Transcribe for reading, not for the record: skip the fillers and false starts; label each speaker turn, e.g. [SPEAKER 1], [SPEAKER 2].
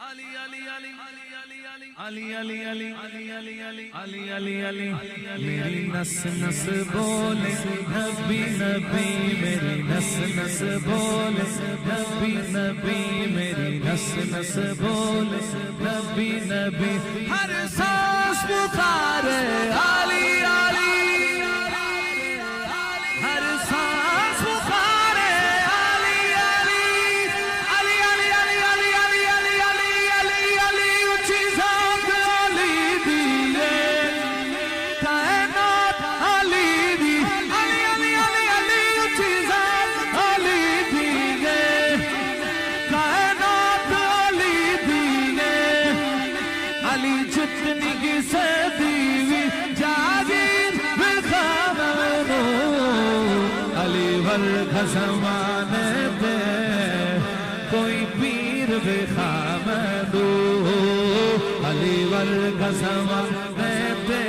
[SPEAKER 1] علی علی علی علی علی علی علی علی علی علی میری نس نس بولے نبی نبی میری نس نس بولے نبی نبی میری نس نس بولے نبی نبی ہر سانس پکارے علی علی ہر سانس پکارے علی علی علی علی علی علی علی علی علی علی علی اونچی ذات علی دیے کائنات علی دی علی علی علی علی اونچی ذات علی دیے کائنات علی دیے علی جتنی کی سدیوی جاگیر بخامنو علی ورگھ زمانے دے کوئی پیر بخامنو علی ورگھ زمانے دے